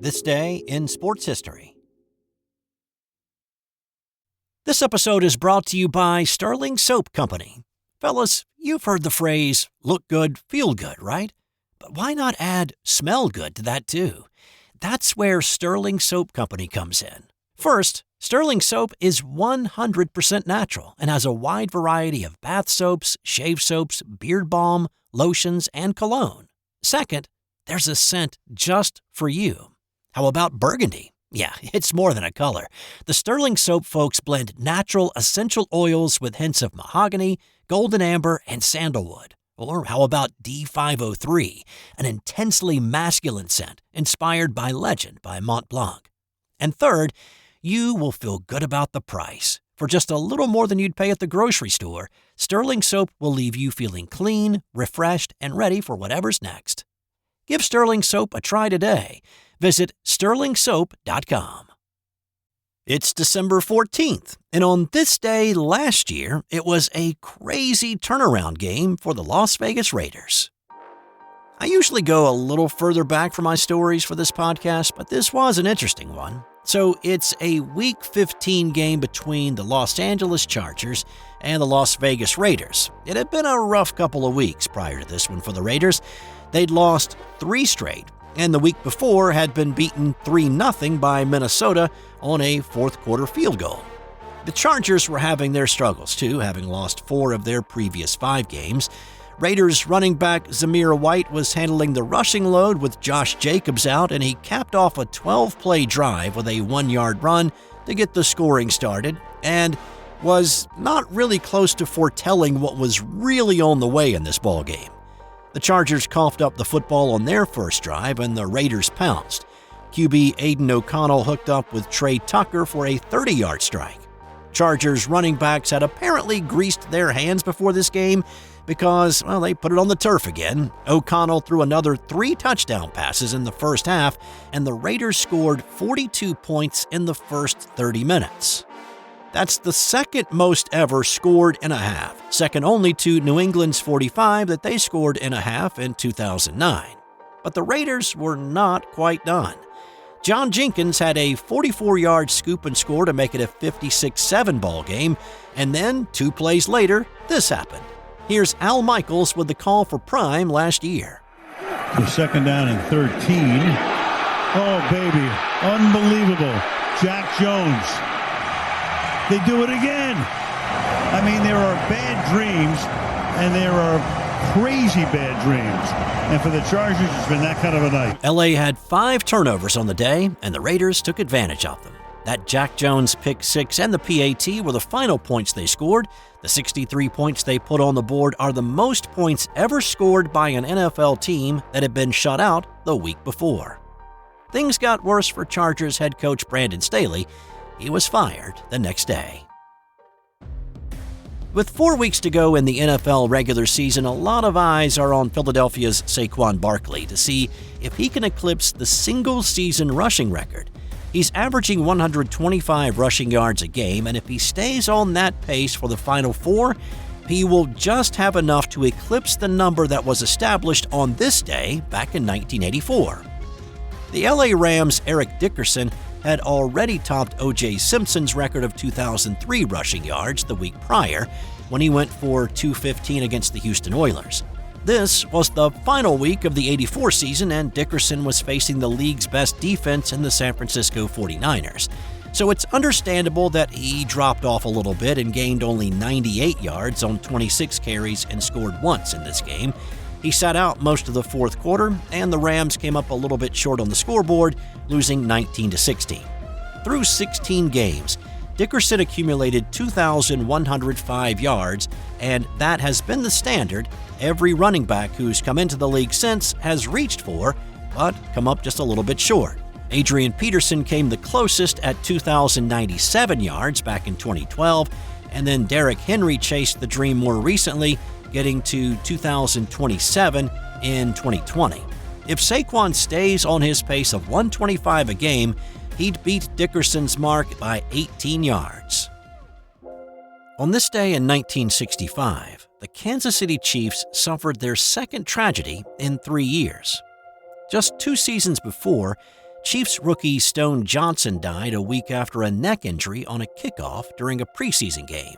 This day in sports history. This episode is brought to you by Sterling Soap Company. Fellas, you've heard the phrase, look good, feel good, right? But why not add smell good to that too? That's where Sterling Soap Company comes in. First, Sterling Soap is 100% natural and has a wide variety of bath soaps, shave soaps, beard balm, lotions, and cologne. Second, there's a scent just for you. How about burgundy? Yeah, it's more than a color. The Sterling Soap folks blend natural essential oils with hints of mahogany, golden amber, and sandalwood. Or how about D503, an intensely masculine scent inspired by Legend by Mont Blanc. And third, you will feel good about the price. For just a little more than you'd pay at the grocery store, Sterling Soap will leave you feeling clean, refreshed, and ready for whatever's next. Give Sterling Soap a try today. Visit sterlingsoap.com. It's December 14th, and on this day last year, it was a crazy turnaround game for the Las Vegas Raiders. I usually go a little further back for my stories for this podcast, but this was an interesting one. So it's a Week 15 game between the Los Angeles Chargers and the Las Vegas Raiders. It had been a rough couple of weeks prior to this one for the Raiders. They'd lost 3 straight, and the week before had been beaten 3-0 by Minnesota on a fourth-quarter field goal. The Chargers were having their struggles, too, having lost 4 of their previous 5 games. Raiders running back Zamir White was handling the rushing load with Josh Jacobs out, and he capped off a 12-play drive with a 1-yard run to get the scoring started, and was not really close to foretelling what was really on the way in this ballgame. The Chargers coughed up the football on their first drive, and the Raiders pounced. QB Aiden O'Connell hooked up with Trey Tucker for a 30-yard strike. Chargers running backs had apparently greased their hands before this game because, well, they put it on the turf again. O'Connell threw another 3 touchdown passes in the first half, and the Raiders scored 42 points in the first 30 minutes. That's the second most ever scored in a half, second only to New England's 45 that they scored in a half in 2009. But the Raiders were not quite done. John Jenkins had a 44-yard scoop and score to make it a 56-7 ball game, and then 2 plays later, this happened. Here's Al Michaels with the call for prime last year. The second down and 13. Oh, baby. Unbelievable. Jack Jones. They do it again. I mean, there are bad dreams, and there are crazy bad dreams. And for the Chargers, it's been that kind of a night. LA had 5 turnovers on the day, and the Raiders took advantage of them. That Jack Jones pick 6 and the PAT were the final points they scored. The 63 points they put on the board are the most points ever scored by an NFL team that had been shut out the week before. Things got worse for Chargers head coach Brandon Staley. He was fired the next day. With 4 weeks to go in the NFL regular season, a lot of eyes are on Philadelphia's Saquon Barkley to see if he can eclipse the single-season rushing record. He's averaging 125 rushing yards a game, and if he stays on that pace for the Final 4, he will just have enough to eclipse the number that was established on this day back in 1984. The LA Rams' Eric Dickerson had already topped O.J. Simpson's record of 2003 rushing yards the week prior when he went for 215 against the Houston Oilers. This was the final week of the '84 season, and Dickerson was facing the league's best defense in the San Francisco 49ers. So it's understandable that he dropped off a little bit and gained only 98 yards on 26 carries and scored once in this game. He sat out most of the fourth quarter, and the Rams came up a little bit short on the scoreboard, losing 19-16. Through 16 games, Dickerson accumulated 2,105 yards, and that has been the standard every running back who's come into the league since has reached for, but come up just a little bit short. Adrian Peterson came the closest at 2,097 yards back in 2012, and then Derrick Henry chased the dream more recently, getting to 2,027 in 2020. If Saquon stays on his pace of 125 a game, he'd beat Dickerson's mark by 18 yards. On this day in 1965, the Kansas City Chiefs suffered their second tragedy in 3 years. Just 2 seasons before, Chiefs rookie Stone Johnson died a week after a neck injury on a kickoff during a preseason game.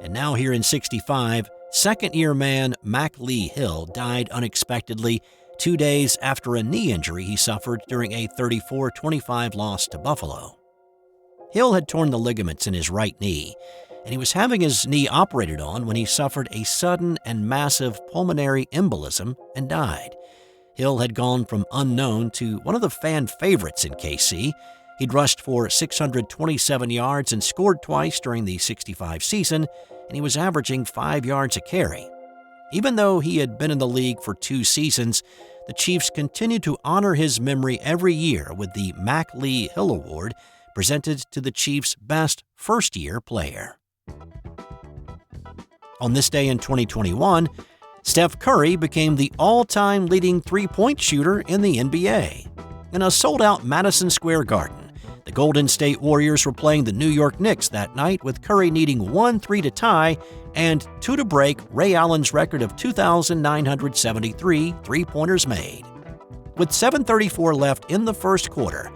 And now here in 65, second-year man Mack Hill died unexpectedly 2 days after a knee injury he suffered during a 34-25 loss to Buffalo. Hill had torn the ligaments in his right knee, and he was having his knee operated on when he suffered a sudden and massive pulmonary embolism and died. Hill had gone from unknown to one of the fan favorites in KC. He'd rushed for 627 yards and scored twice during the 65 season, and he was averaging 5 yards a carry. Even though he had been in the league for 2 seasons, the Chiefs continued to honor his memory every year with the Mack Hill Award, presented to the Chiefs' best first-year player. On this day in 2021, Steph Curry became the all-time leading three-point shooter in the NBA. In a sold-out Madison Square Garden, the Golden State Warriors were playing the New York Knicks that night, with Curry needing 1 3 to tie and 2 to break Ray Allen's record of 2,973 three-pointers made. With 7:34 left in the first quarter,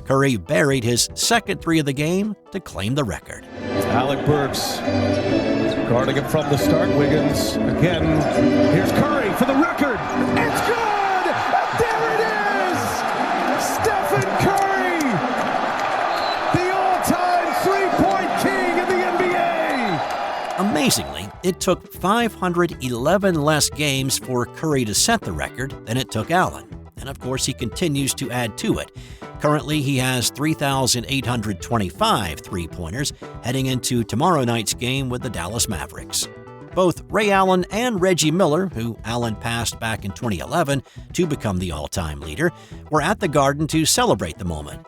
Curry buried his second 3 of the game to claim the record. Alec Burks guarding him from the start. Wiggins again. Here's Curry for the record. It's good! There it is! Stephen Curry, the all-time three-point king of the NBA! Amazingly, it took 511 less games for Curry to set the record than it took Allen. And of course, he continues to add to it. Currently, he has 3,825 three-pointers heading into tomorrow night's game with the Dallas Mavericks. Both Ray Allen and Reggie Miller, who Allen passed back in 2011 to become the all-time leader, were at the Garden to celebrate the moment.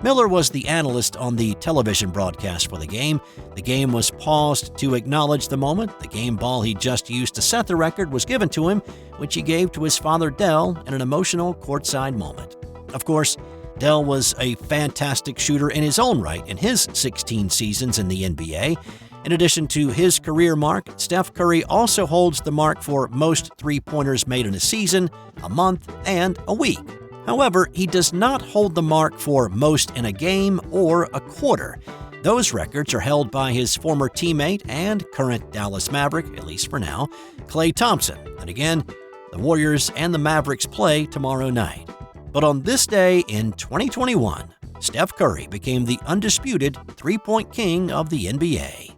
Miller was the analyst on the television broadcast for the game. The game was paused to acknowledge the moment. The game ball he just used to set the record was given to him, which he gave to his father Dell in an emotional courtside moment. Of course, Dell was a fantastic shooter in his own right in his 16 seasons in the NBA. In addition to his career mark, Steph Curry also holds the mark for most three-pointers made in a season, a month, and a week. However, he does not hold the mark for most in a game or a quarter. Those records are held by his former teammate and current Dallas Maverick, at least for now, Klay Thompson. And again, the Warriors and the Mavericks play tomorrow night. But on this day in 2021, Steph Curry became the undisputed three-point king of the NBA.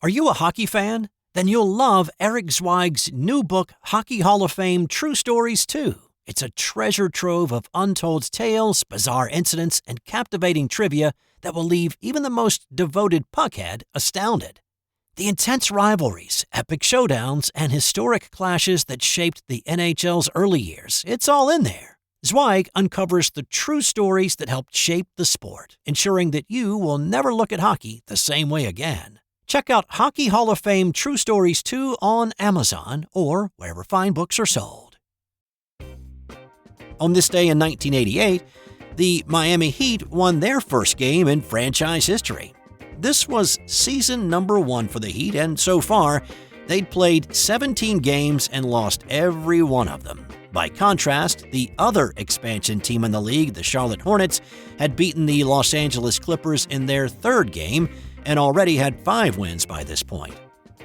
Are you a hockey fan? Then you'll love Eric Zweig's new book, Hockey Hall of Fame True Stories 2. It's a treasure trove of untold tales, bizarre incidents, and captivating trivia that will leave even the most devoted puckhead astounded. The intense rivalries, epic showdowns, and historic clashes that shaped the NHL's early years, it's all in there. Zweig uncovers the true stories that helped shape the sport, ensuring that you will never look at hockey the same way again. Check out Hockey Hall of Fame True Stories 2 on Amazon or wherever fine books are sold. On this day in 1988, the Miami Heat won their first game in franchise history. This was season number 1 for the Heat, and so far, they'd played 17 games and lost every one of them. By contrast, the other expansion team in the league, the Charlotte Hornets, had beaten the Los Angeles Clippers in their third game and already had 5 wins by this point.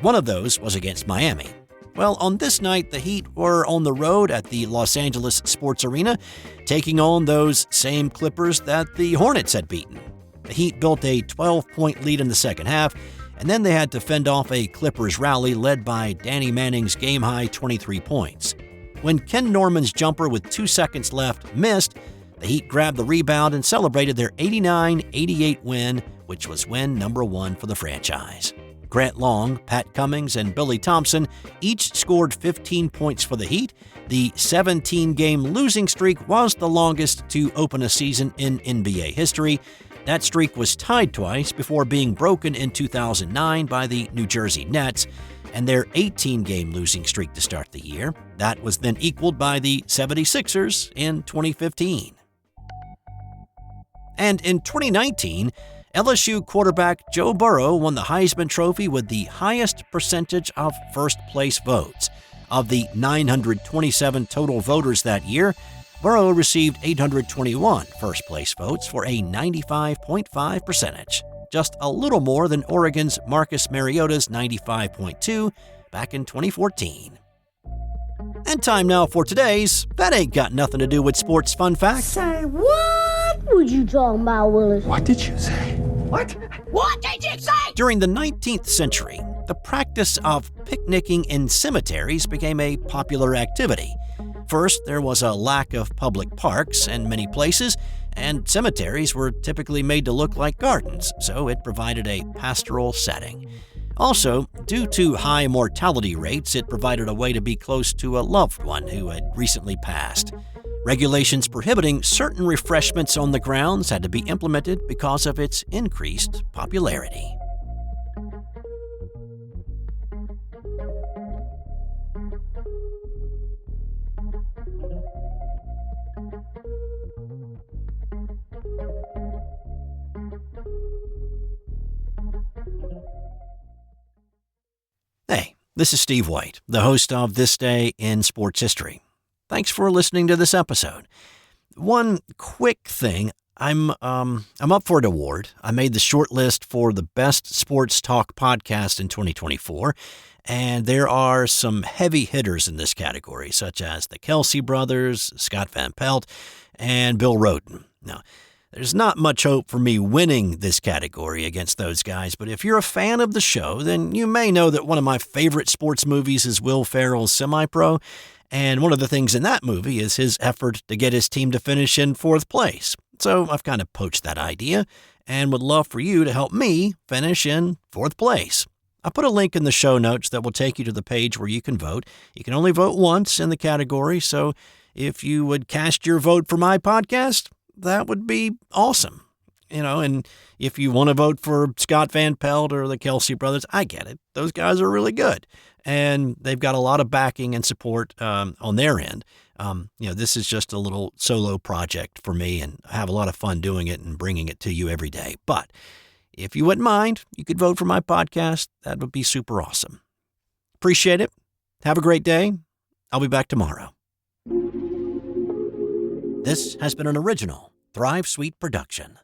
One of those was against Miami. Well, on this night, the Heat were on the road at the Los Angeles Sports Arena, taking on those same Clippers that the Hornets had beaten. The Heat built a 12-point lead in the second half, and then they had to fend off a Clippers rally led by Danny Manning's game-high 23 points. When Ken Norman's jumper with 2 seconds left missed, the Heat grabbed the rebound and celebrated their 89-88 win, which was win number 1 for the franchise. Grant Long, Pat Cummings, and Billy Thompson each scored 15 points for the Heat. The 17-game losing streak was the longest to open a season in NBA history. That streak was tied twice before being broken in 2009 by the New Jersey Nets and their 18-game losing streak to start the year. That was then equaled by the 76ers in 2015. And in 2019, LSU quarterback Joe Burrow won the Heisman Trophy with the highest percentage of first-place votes. Of the 927 total voters that year, Burrow received 821 first-place votes for a 95.5 percentage, just a little more than Oregon's Marcus Mariota's 95.2 back in 2014. And time now for today's That Ain't Got Nothing to Do with Sports fun fact. Say, what would you talking about, Willis? What did you say? What? What did you say? During the 19th century, the practice of picnicking in cemeteries became a popular activity. First, there was a lack of public parks in many places, and cemeteries were typically made to look like gardens, so it provided a pastoral setting. Also, due to high mortality rates, it provided a way to be close to a loved one who had recently passed. Regulations prohibiting certain refreshments on the grounds had to be implemented because of its increased popularity. Hey, this is Steve White, the host of This Day in Sports History. Thanks for listening to this episode. One quick thing, I'm up for an award. I made the short list for the best sports talk podcast in 2024, and there are some heavy hitters in this category, such as the Kelsey brothers, Scott Van Pelt, and Bill Rhoden. Now, there's not much hope for me winning this category against those guys, but if you're a fan of the show, then you may know that one of my favorite sports movies is Will Ferrell's Semi-Pro, and one of the things in that movie is his effort to get his team to finish in fourth place. So I've kind of poached that idea and would love for you to help me finish in fourth place. I put a link in the show notes that will take you to the page where you can vote. You can only vote once in the category, so if you would cast your vote for my podcast, that would be awesome. And if you want to vote for Scott Van Pelt or the Kelsey brothers, I get it. Those guys are really good. And they've got a lot of backing and support on their end. This is just a little solo project for me, and I have a lot of fun doing it and bringing it to you every day. But if you wouldn't mind, you could vote for my podcast. That would be super awesome. Appreciate it. Have a great day. I'll be back tomorrow. This has been an original Thrive Suite production.